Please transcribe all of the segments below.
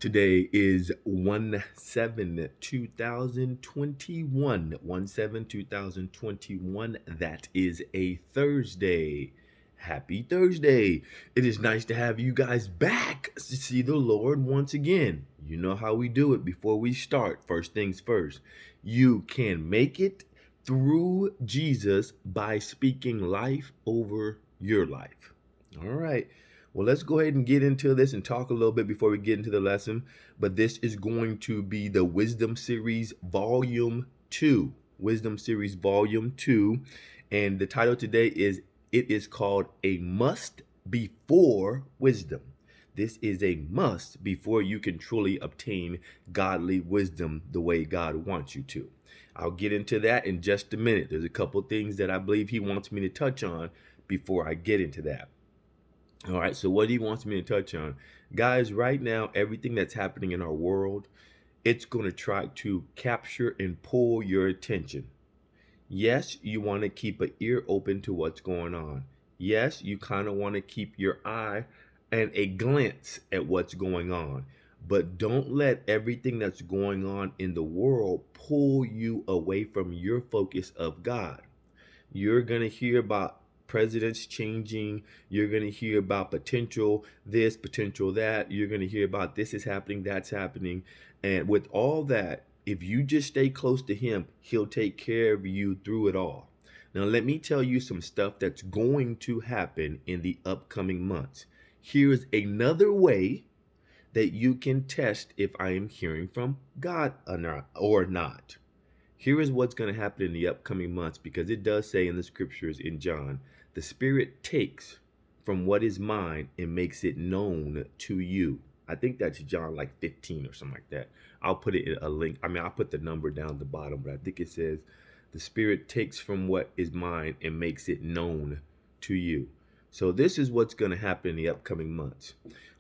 Today is 1/7/2021. 1/7/2021. That is a Thursday. Happy Thursday. It is nice to have you guys back to see the Lord once again. You know how we do it before we start. First things first. You can make it through Jesus by speaking life over your life. All right. Well, let's go ahead and get into this and talk a little bit before we get into the lesson. But this is going to be the Wisdom Series Volume 2. Wisdom Series Volume 2. And the title today is It is called A Must Before Wisdom. This is a must before you can truly obtain godly wisdom the way God wants you to. I'll get into that in just a minute. There's a couple things that I believe he wants me to touch on before I get into that. All right, so what he wants me to touch on, guys, right now, everything that's happening in our world, it's going to try to capture and pull your attention. Yes, you want to keep an ear open to what's going on. Yes, you kind of want to keep your eye and a glance at what's going on. But don't let everything that's going on in the world pull you away from your focus of God. You're going to hear about presidents changing. You're going to hear about potential this, potential that. You're going to hear about this is happening, that's happening. And with all that, if you just stay close to him, he'll take care of you through it all. Now, let me tell you some stuff that's going to happen in the upcoming months. Here's another way that you can test if I am hearing from God or not. Here is what's going to happen in the upcoming months, because it does say in the scriptures in John, the Spirit takes from what is mine and makes it known to you. I think that's John like 15 or something like that. I'll put it in a link. I'll put the number down at the bottom, but I think it says the Spirit takes from what is mine and makes it known to you. So this is what's going to happen in the upcoming months.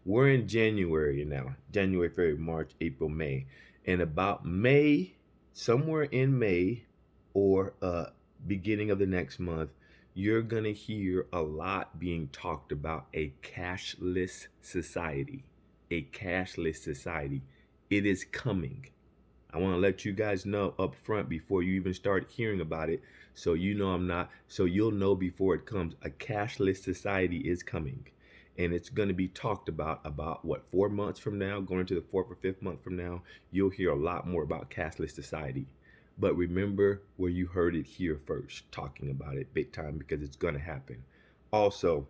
We're in January now, January, February, March, April, May. And about May, somewhere in May or beginning of the next month, you're going to hear a lot being talked about a cashless society. A cashless society. It is coming. I want to let you guys know up front before you even start hearing about it, so you know so you'll know before it comes. A cashless society is coming. And it's going to be talked about what, 4 months from now, going into the 4th or 5th month from now, you'll hear a lot more about cashless society. But remember where you heard it here first, talking about it big time, because it's going to happen. Also,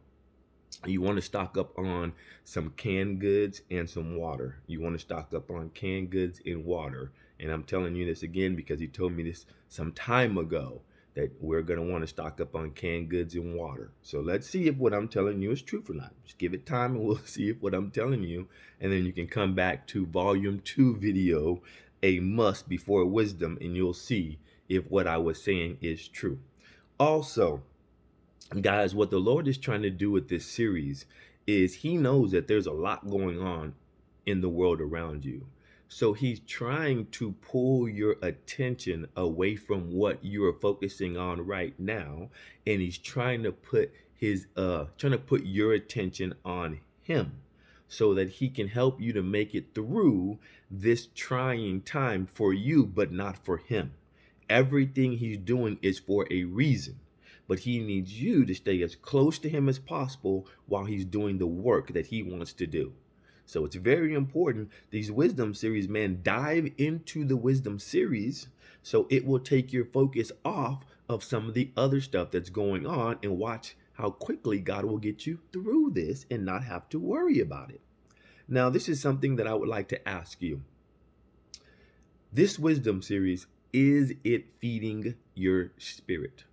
you want to stock up on some canned goods and some water. You want to stock up on canned goods and water. And I'm telling you this again because he told me this some time ago, that we're going to want to stock up on canned goods and water. So let's see if what I'm telling you is true or not. Just give it time and we'll see if what I'm telling you. And then you can come back to volume 2 video, A Must Before Wisdom, and you'll see if what I was saying is true. Also, guys, what the Lord is trying to do with this series is he knows that there's a lot going on in the world around you. So he's trying to pull your attention away from what you are focusing on right now, and he's trying to put your attention on him so that he can help you to make it through this trying time for you, but not for him. Everything he's doing is for a reason, but he needs you to stay as close to him as possible while he's doing the work that he wants to do. So it's very important. These wisdom series, man, dive into the wisdom series so it will take your focus off of some of the other stuff that's going on, and watch how quickly God will get you through this and not have to worry about it. Now, this is something that I would like to ask you. This wisdom series, is it feeding your spirit?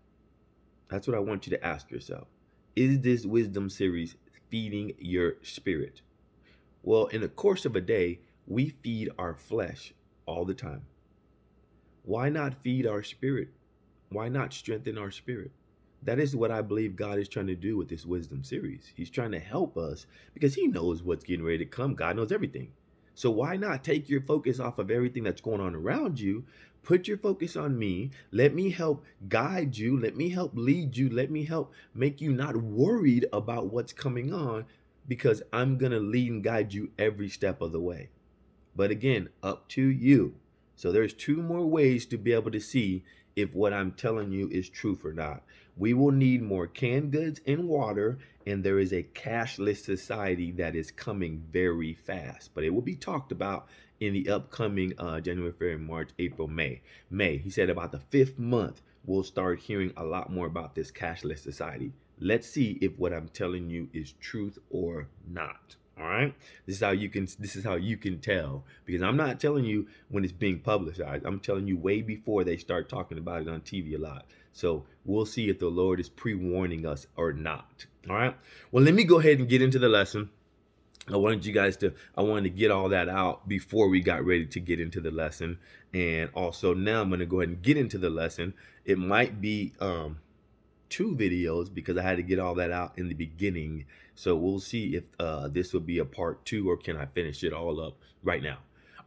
That's what I want you to ask yourself. Is this wisdom series feeding your spirit? Well, in the course of a day, we feed our flesh all the time. Why not feed our spirit? Why not strengthen our spirit? That is what I believe God is trying to do with this wisdom series. He's trying to help us because he knows what's getting ready to come. God knows everything. So why not take your focus off of everything that's going on around you? Put your focus on me. Let me help guide you. Let me help lead you. Let me help make you not worried about what's coming on, because I'm going to lead and guide you every step of the way. But again, up to you. So there's two more ways to be able to see if what I'm telling you is truth or not. We will need more canned goods and water, and there is a cashless society that is coming very fast. But it will be talked about in the upcoming January, February, March, April, May. May, he said about the 5th month, we'll start hearing a lot more about this cashless society. Let's see if what I'm telling you is truth or not. All right. This is how you can tell, because I'm not telling you when it's being publicized. I'm telling you way before they start talking about it on TV a lot. So we'll see if the Lord is pre-warning us or not. All right. Well, let me go ahead and get into the lesson. I wanted to get all that out before we got ready to get into the lesson. And also now I'm going to go ahead and get into the lesson. It might be 2 videos because I had to get all that out in the beginning. So we'll see if this will be a part 2, or can I finish it all up right now.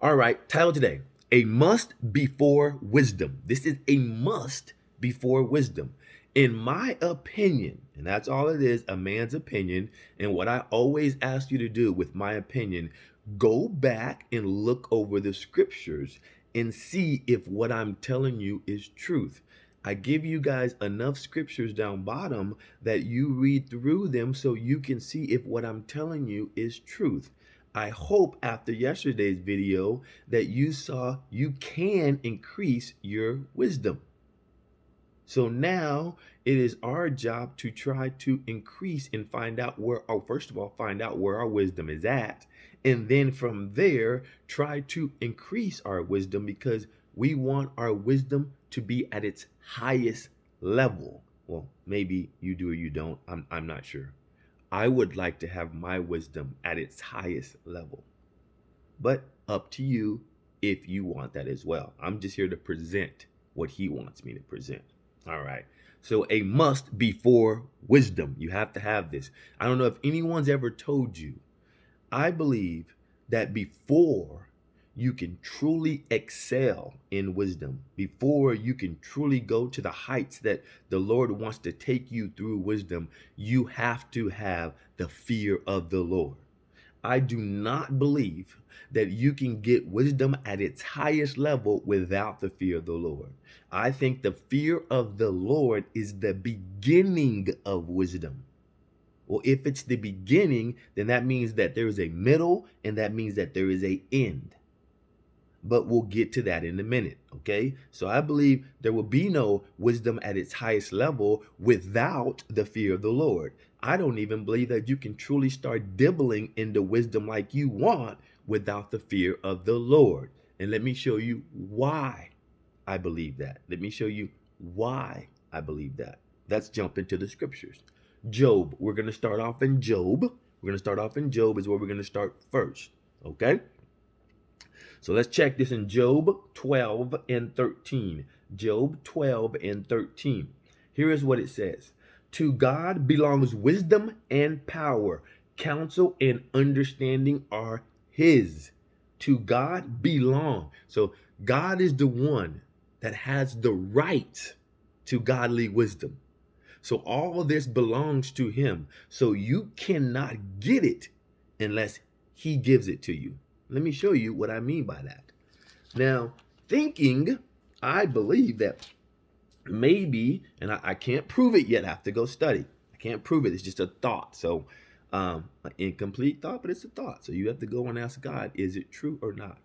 All right, title today, a must before wisdom. This is a must before wisdom. In my opinion, and that's all it is, a man's opinion, and what I always ask you to do with my opinion, go back and look over the scriptures and see if what I'm telling you is truth. I give you guys enough scriptures down bottom that you read through them so you can see if what I'm telling you is truth. I hope after yesterday's video that you saw you can increase your wisdom. So now it is our job to try to increase and find out first of all, find out where our wisdom is at. And then from there, try to increase our wisdom, because we want our wisdom to be at its highest level. Well, maybe you do or you don't. I'm not sure. I would like to have my wisdom at its highest level. But up to you if you want that as well. I'm just here to present what he wants me to present. All right. So a must before wisdom. You have to have this. I don't know if anyone's ever told you. I believe that before you can truly excel in wisdom, before you can truly go to the heights that the Lord wants to take you through wisdom, you have to have the fear of the Lord. I do not believe that you can get wisdom at its highest level without the fear of the Lord. I think the fear of the Lord is the beginning of wisdom. Well, if it's the beginning, then that means that there is a middle, and that means that there is an end. But we'll get to that in a minute, okay? So I believe there will be no wisdom at its highest level without the fear of the Lord. I don't even believe that you can truly start dibbling into wisdom like you want without the fear of the Lord. And let me show you why I believe that. Let me show you why I believe that. Let's jump into the scriptures. Job. We're going to start off in Job. We're going to start off in Job is where we're going to start first, okay? So let's check this in Job 12 and 13. Job 12 and 13. Here is what it says. To God belongs wisdom and power. Counsel and understanding are his. To God belong. So God is the one that has the right to godly wisdom. So all of this belongs to him. So you cannot get it unless he gives it to you. Let me show you what I mean by that. Now, thinking, I believe that maybe, and I can't prove it yet. I have to go study. I can't prove it. It's just a thought. So an incomplete thought, but it's a thought. So you have to go and ask God, is it true or not?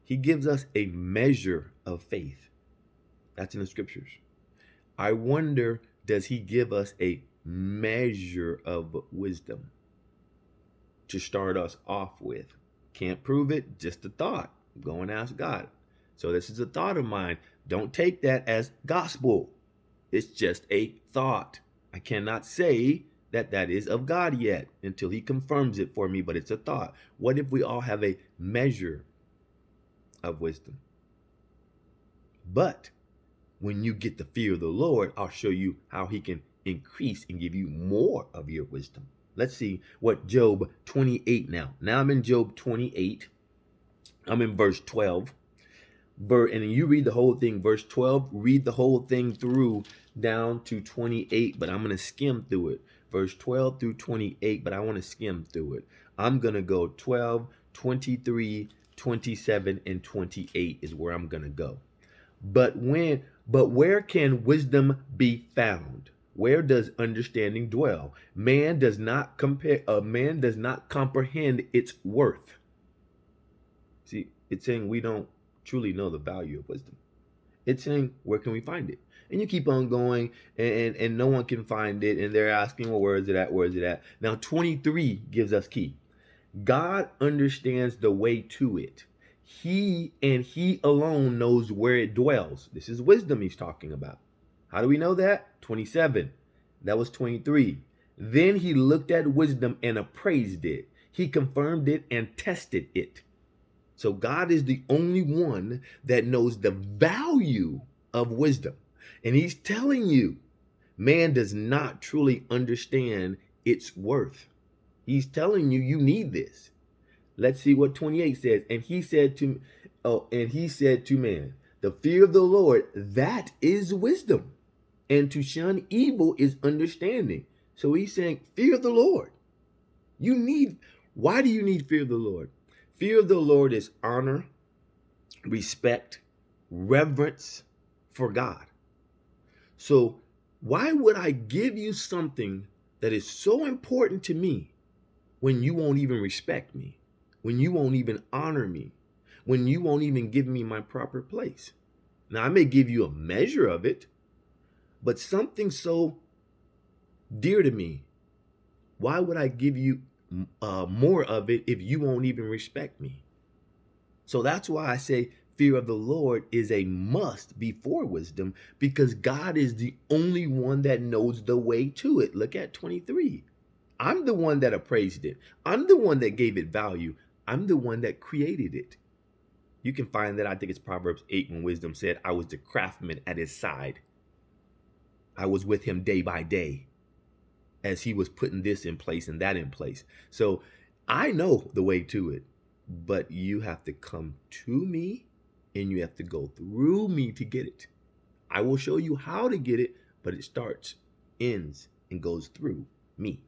He gives us a measure of faith. That's in the scriptures. I wonder, does he give us a measure of wisdom to start us off with? Can't prove it, just a thought. Go and ask God. So this is a thought of mine. Don't take that as gospel. It's just a thought. I cannot say that that is of God yet until he confirms it for me, but it's a thought. What if we all have a measure of wisdom? But when you get the fear of the Lord, I'll show you how he can increase and give you more of your wisdom. Let's see what Job 28 now. Now I'm in Job 28. I'm in verse 12. And you read the whole thing, verse 12. Read the whole thing through down to 28, but I'm going to skim through it. Verse 12 through 28, but I want to skim through it. I'm going to go 12, 23, 27 and 28 is where I'm going to go. But where can wisdom be found? Where does understanding dwell? Man does not comprehend its worth. See, it's saying we don't truly know the value of wisdom. It's saying, where can we find it? And you keep on going, and no one can find it, and they're asking, well, where is it at? Where is it at? Now, 23 gives us key. God understands the way to it. He and he alone knows where it dwells. This is wisdom he's talking about. How do we know that? 27. That was 23. Then he looked at wisdom and appraised it. He confirmed it and tested it. So God is the only one that knows the value of wisdom. And he's telling you, man does not truly understand its worth. He's telling you, you need this. Let's see what 28 says. And he said to man, the fear of the Lord, that is wisdom. And to shun evil is understanding. So he's saying, fear of the Lord. Why do you need fear of the Lord? Fear of the Lord is honor, respect, reverence for God. So why would I give you something that is so important to me when you won't even respect me, when you won't even honor me, when you won't even give me my proper place? Now, I may give you a measure of it, but something so dear to me, why would I give you more of it if you won't even respect me? So that's why I say fear of the Lord is a must before wisdom, because God is the only one that knows the way to it. Look at 23. I'm the one that appraised it. I'm the one that gave it value. I'm the one that created it. You can find that, I think it's Proverbs 8, when wisdom said, I was the craftsman at his side. I was with him day by day as he was putting this in place and that in place. So I know the way to it, but you have to come to me and you have to go through me to get it. I will show you how to get it, but it starts, ends, and goes through me.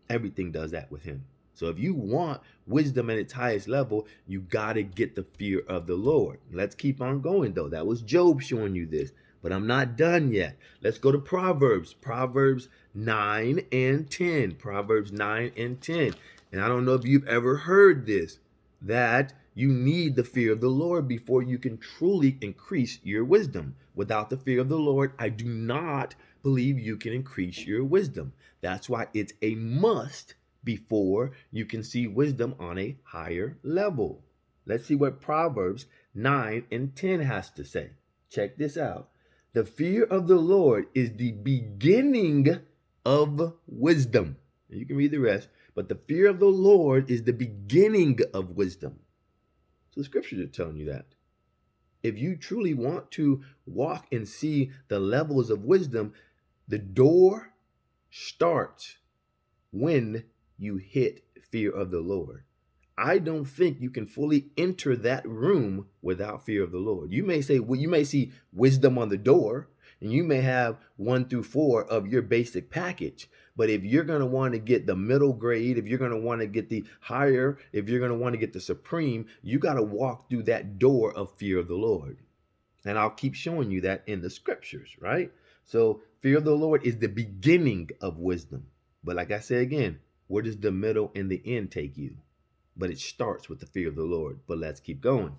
Everything does that with him. So if you want wisdom at its highest level, you got to get the fear of the Lord. Let's keep on going, though. That was Job showing you this, but I'm not done yet. Let's go to Proverbs. Proverbs 9 and 10. Proverbs 9 and 10. And I don't know if you've ever heard this, that you need the fear of the Lord before you can truly increase your wisdom. Without the fear of the Lord, I do not believe you can increase your wisdom. That's why it's a must before you can see wisdom on a higher level. Let's see what Proverbs 9 and 10 has to say. Check this out. The fear of the Lord is the beginning of wisdom. You can read the rest, but the fear of the Lord is the beginning of wisdom. So the scriptures are telling you that. If you truly want to walk and see the levels of wisdom, the door starts when you hit fear of the Lord. I don't think you can fully enter that room without fear of the Lord. You may say, well, you may see wisdom on the door, and you may have 1 through 4 of your basic package. But if you're going to want to get the middle grade, if you're going to want to get the higher, if you're going to want to get the supreme, you got to walk through that door of fear of the Lord. And I'll keep showing you that in the scriptures, right? So fear of the Lord is the beginning of wisdom. But like I say again, where does the middle and the end take you? But it starts with the fear of the Lord. But let's keep going.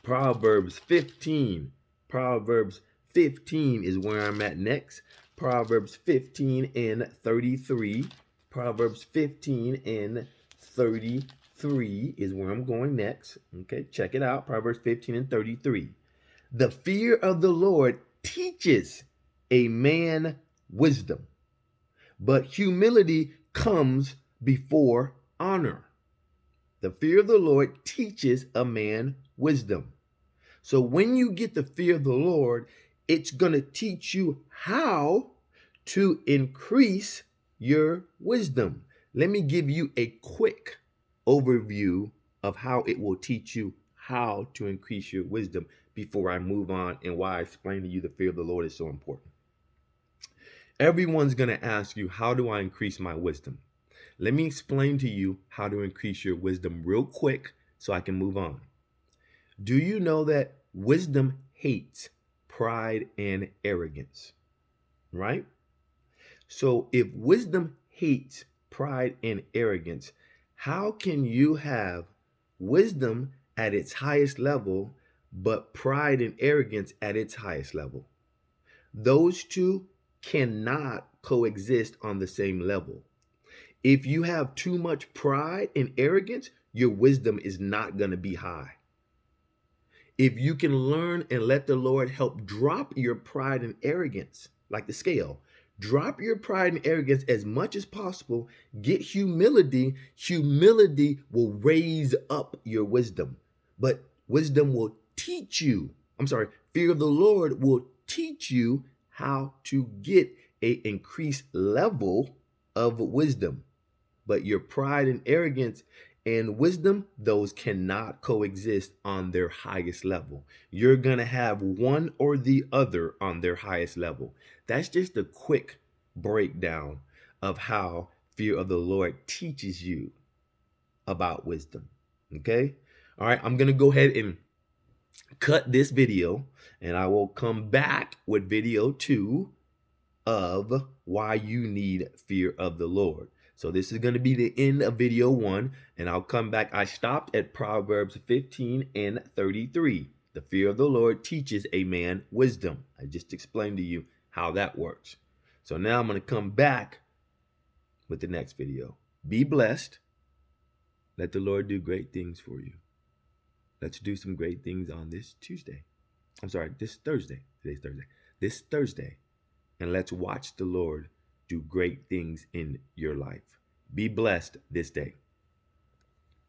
Proverbs 15. Proverbs 15 is where I'm at next. Proverbs 15 and 33. Proverbs 15 and 33 is where I'm going next. Okay, check it out. Proverbs 15 and 33. The fear of the Lord teaches a man wisdom, but humility comes before honor. The fear of the Lord teaches a man wisdom. So when you get the fear of the Lord, it's going to teach you how to increase your wisdom. Let me give you a quick overview of how it will teach you how to increase your wisdom before I move on and why I explain to you the fear of the Lord is so important. Everyone's going to ask you, how do I increase my wisdom? Let me explain to you how to increase your wisdom real quick so I can move on. Do you know that wisdom hates pride and arrogance, right? So if wisdom hates pride and arrogance, how can you have wisdom at its highest level, but pride and arrogance at its highest level? Those two cannot coexist on the same level. If you have too much pride and arrogance, your wisdom is not going to be high. If you can learn and let the Lord help drop your pride and arrogance, like the scale, drop your pride and arrogance as much as possible, get humility. Humility will raise up your wisdom, but wisdom will teach you. Fear of the Lord will teach you how to get an increased level of wisdom. But your pride and arrogance and wisdom, those cannot coexist on their highest level. You're going to have one or the other on their highest level. That's just a quick breakdown of how fear of the Lord teaches you about wisdom. Okay? All right, I'm going to go ahead and cut this video, and I will come back with video 2 of why you need fear of the Lord. So this is going to be the end of video 1, and I'll come back. I stopped at Proverbs 15 and 33. The fear of the Lord teaches a man wisdom. I just explained to you how that works. So now I'm going to come back with the next video. Be blessed. Let the Lord do great things for you. Let's do some great things on this Thursday. Today's Thursday. This Thursday. And let's watch the Lord do great things in your life. Be blessed this day.